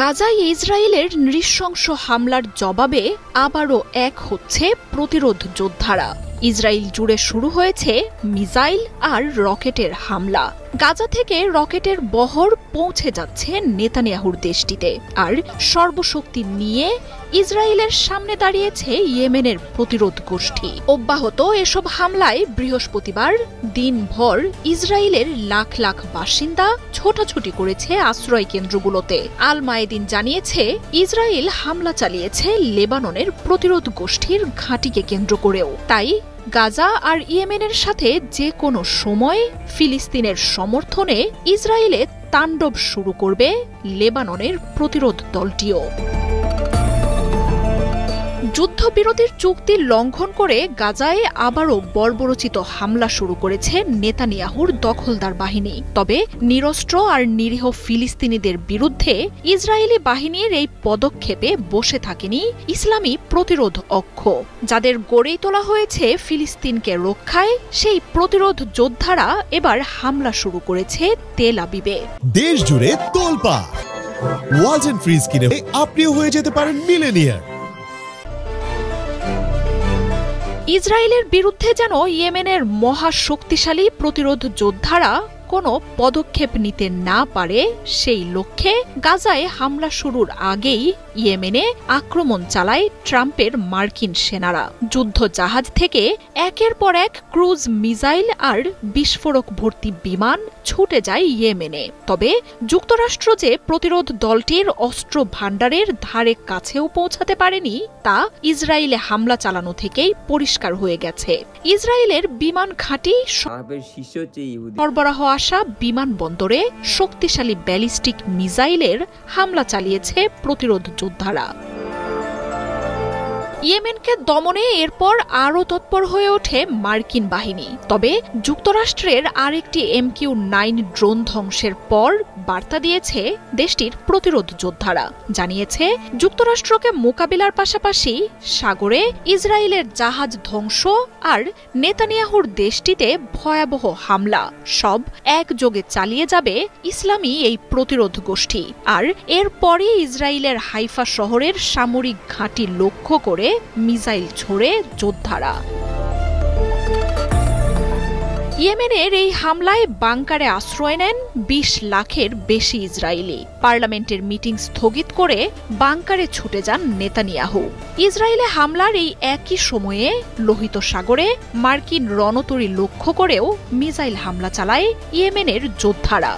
গাজায় ইসরায়েলের নৃশংস হামলার জবাবে আবারও এক হচ্ছে প্রতিরোধ যোদ্ধারা। ইসরায়েল জুড়ে শুরু হয়েছে মিসাইল আর রকেটের হামলা। গাজা থেকে রকেটের বহর পৌঁছে যাচ্ছে নেতানিয়াহুর দেশটিতে, আর সর্বশক্তি নিয়ে ইসরায়েলের সামনে দাঁড়িয়েছে ইয়েমেনের প্রতিরোধ গোষ্ঠী। অব্যাহত এসব হামলায় বৃহস্পতিবার দিনভর ইসরায়েলের লাখ লাখ বাসিন্দা ছোটাছুটি করেছে আশ্রয় কেন্দ্রগুলোতে। আল মায়েদিন জানিয়েছে, ইসরায়েল হামলা চালিয়েছে লেবাননের প্রতিরোধ গোষ্ঠীর ঘাঁটিকে কেন্দ্র করেও। তাই গাজা আর ইয়েমেনের সাথে যে কোনো সময় ফিলিস্তিনের সমর্থনে ইসরায়েলে তাণ্ডব শুরু করবে লেবাননের প্রতিরোধ দলটিও। যুদ্ধবিরতির চুক্তি লঙ্ঘন করে গাজায় আবারও বর্বরোচিত হামলা শুরু করেছে নেতানিয়াহুর দখলদার বাহিনী। তবে নিরস্ত্র আর নিরীহ ফিলিস্তিনিদের বিরুদ্ধে ইসরায়েলি বাহিনীর এই পদক্ষেপে বসে থাকেনি ইসলামী প্রতিরোধ অক্ষ, যাদের গড়েই তোলা হয়েছে ফিলিস্তিনকে রক্ষায়। সেই প্রতিরোধ যোদ্ধারা এবার হামলা শুরু করেছে তেল আবিবে। দেশ জুড়ে তোলপাড় ওয়ালটন ফ্রিজ কিনে আপনিও হয়ে যেতে পারেন মিলেনিয়ার। ইসরায়েলের বিরুদ্ধে যেন ইয়েমেনের মহাশক্তিশালী প্রতিরোধ যোদ্ধারা কোনো পদক্ষেপ নিতে না পারে, সেই লক্ষ্যে গাজায় হামলা শুরুর আগেই ইয়েমেনে আক্রমণ চালায় ট্রাম্পের মার্কিন সেনারা। যুদ্ধ জাহাজ থেকে একের পর এক ক্রুজ মিসাইল আর বিস্ফোরক ভর্তি বিমান ছুটে যায় ইয়েমেনে। তবে যুক্তরাষ্ট্র যে প্রতিরোধ দলটির অস্ত্র ভাণ্ডারের ধারে কাছেও পৌঁছাতে পারেনি, তা ইসরায়েলে হামলা চালানো থেকেই পরিষ্কার হয়ে গেছে। ইসরায়েলের বিমান ঘাঁটি সরবরাহ আসা বিমানবন্দরে শক্তিশালী ব্যালিস্টিক মিসাইলের হামলা চালিয়েছে প্রতিরোধ যোদ্ধারা। ইয়েমেনকে দমনে এরপর আরও তৎপর হয়ে ওঠে মার্কিন বাহিনী। তবে যুক্তরাষ্ট্রের আরেকটি MQ-9 ড্রোন ধ্বংসের পর বার্তা দিয়েছে দেশটির প্রতিরোধ যোদ্ধারা। জানিয়েছে, যুক্তরাষ্ট্রকে মোকাবিলার পাশাপাশি সাগরে ইসরায়েলের জাহাজ ধ্বংস আর নেতানিয়াহুর দেশটিতে ভয়াবহ হামলা সব একযোগে চালিয়ে যাবে ইসলামী এই প্রতিরোধ গোষ্ঠী। আর এরপরই ইসরায়েলের হাইফা শহরের সামরিক ঘাঁটি লক্ষ্য করে মিসাইল ছোড়ে যোদ্ধারা। ইয়েমেনের এই হামলায় বাংকারে আশ্রয় নেন 20 লাখের বেশি ইসরায়েলি। পার্লামেন্টের মিটিং স্থগিত করে বাংকারে ছুটে যান নেতানিয়াহু। ইসরায়েলে হামলার এই একই সময়ে লোহিত সাগরে মার্কিন রণতরী লক্ষ্য করেও মিসাইল হামলা চালায় ইয়েমেনের যোদ্ধারা।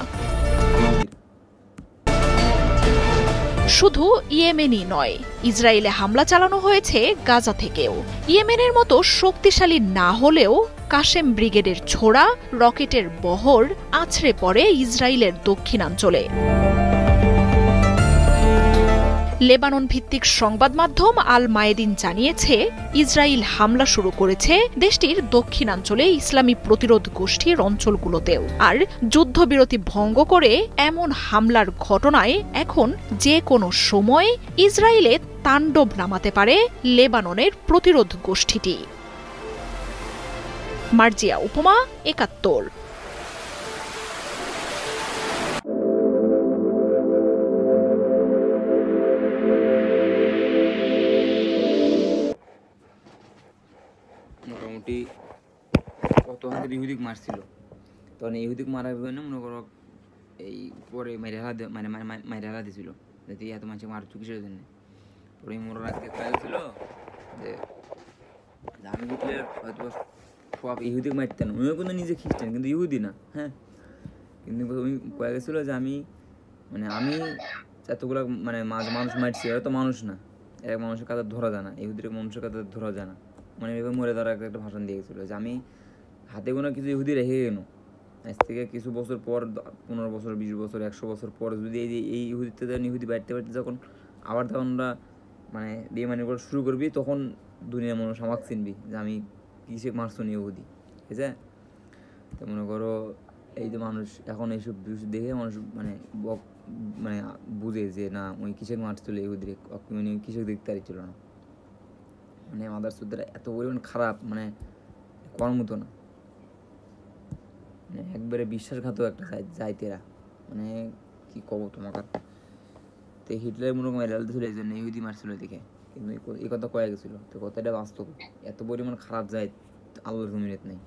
শুধু ইয়েমেনই নয়, ইসরায়েলে হামলা চালানো হয়েছে গাজা থেকেও। ইয়েমেনের মতো শক্তিশালী না হলেও কাশেম ব্রিগেডের ছোড়া রকেটের বহর আছড়ে পড়ে ইসরায়েলের দক্ষিণাঞ্চলে। লেবানন ভিত্তিক সংবাদ মাধ্যম আল মায়েদিন জানিয়েছে, ইসরায়েল হামলা শুরু করেছে দেশটির দক্ষিণাঞ্চলে ইসলামী প্রতিরোধ গোষ্ঠীর অঞ্চলগুলোতেও। আর যুদ্ধবিরতি ভঙ্গ করে এমন হামলার ঘটনায় এখন যে কোনো সময় ইসরায়েলে তাণ্ডব নামাতে পারে লেবাননের প্রতিরোধ গোষ্ঠীটি। মার্জিয়া উপমা, ৭১। মোটামুটি কত হাজার ইহুদিক মারছিল, তখন ইহুদিক মারার জন্য মনে করো এই পরে মাইরে হারা দিছিল, যাতে এত মানুষ মারছো কিসের জন্য। পরে মোরার আজকে ছিল যে আমি হিটলের হয়তো সব ইহুদিক মারতেন, উনিও কিন্তু নিজে খ্রিস্টান কিন্তু ইহুদি না। হ্যাঁ, কিন্তু উনি কয়ে গেছিলো যে আমি এতগুলো মানুষ মারছি, এরা তো মানুষ না, এক মানুষের কাছে ধরা যায় না, ইহুদির মানুষের কাছে ধরা যায় না। এবার মরে তারা একটা ভাষণ দিয়ে গেছিলো যে আমি হাতে গোনা কিছু ইহুদি রেখে গেল, আজ থেকে কিছু বছর পর 15 বছর 20 বছর 100 বছর পর যদি এই ইহুদিতে ইহুদি বাড়তে যখন আবার তখন আমরা বেইমানি করা শুরু করবি, তখন দুনিয়ার মানুষ আমাকে চিনবি যে আমি কিসে মারছো নি ইহুদি। ঠিক আছে, তো মনে করো এই যে মানুষ এখন এইসব দেখে মানুষ বুঝে যে না ওই কিসে মারছিল ইহুদি, কিসে দেখতে পারছিল না। মাদার সুদ্রা এত পরিমাণ খারাপ, করার মতো না, একবারে বিশ্বাসঘাতক একটা যাইতেরা, কি কব তোমাকে। তো তো হিটলার মনে মেরে ফেলতেছিল এই জন্য ইহুদি মারছিল দেখে, কিন্তু এই কথা কয়ে গেছিলো, তো কথাটা বাস্তব। এত পরিমাণ খারাপ যায় আল্লাহর জমিনত নেই।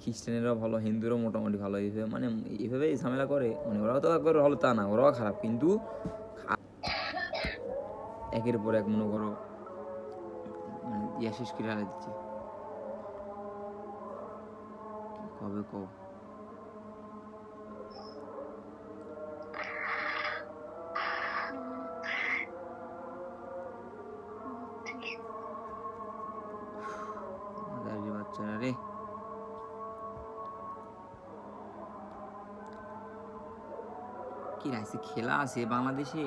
খ্রিস্টানেরাও ভালো, হিন্দুরাও মোটামুটি ভালো, এইভাবে মানে এইভাবে ঝামেলা করে, মানে ওরাও তো একবার ভালো তা না, ওরাও খারাপ, কিন্তু একের পর এক মনে করো মানে ইয়া শেষ করে হারা দিচ্ছে। কবে কব বাচ্চারা রে, কি রাইছে খেলা আছে বাংলাদেশে।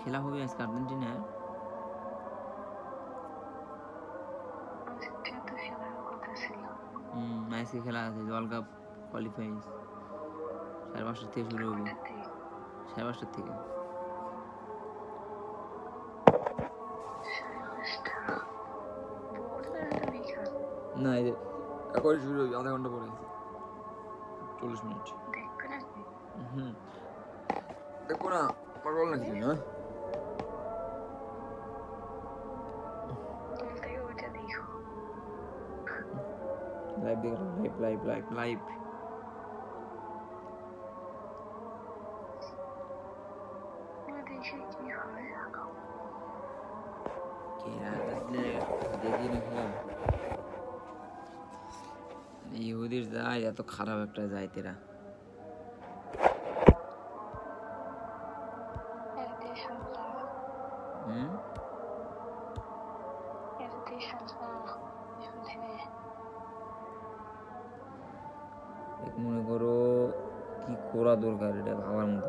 খেলা হবে আজকে আর্জেন্টিনার। আজকে খেলা আছে, ওয়ার্ল্ড কাপ কোয়ালিফাই 5:30 থেকে শুরু হবে, 5:30 থেকে। না এই এখন শুরু হবে, আধা ঘন্টা পরে, 40 মিনিট। দেখো না, পাগল নাকি তুমি? হ্যাঁ, লাইভ দেখ, লাইভ লাইভ লাইভ লাইভ। দেখি না খেলা, ইহুদির যায় এত খারাপ একটা যায় তেরা। মনে করো কি করা দরকার, এটা ভাবার মতো।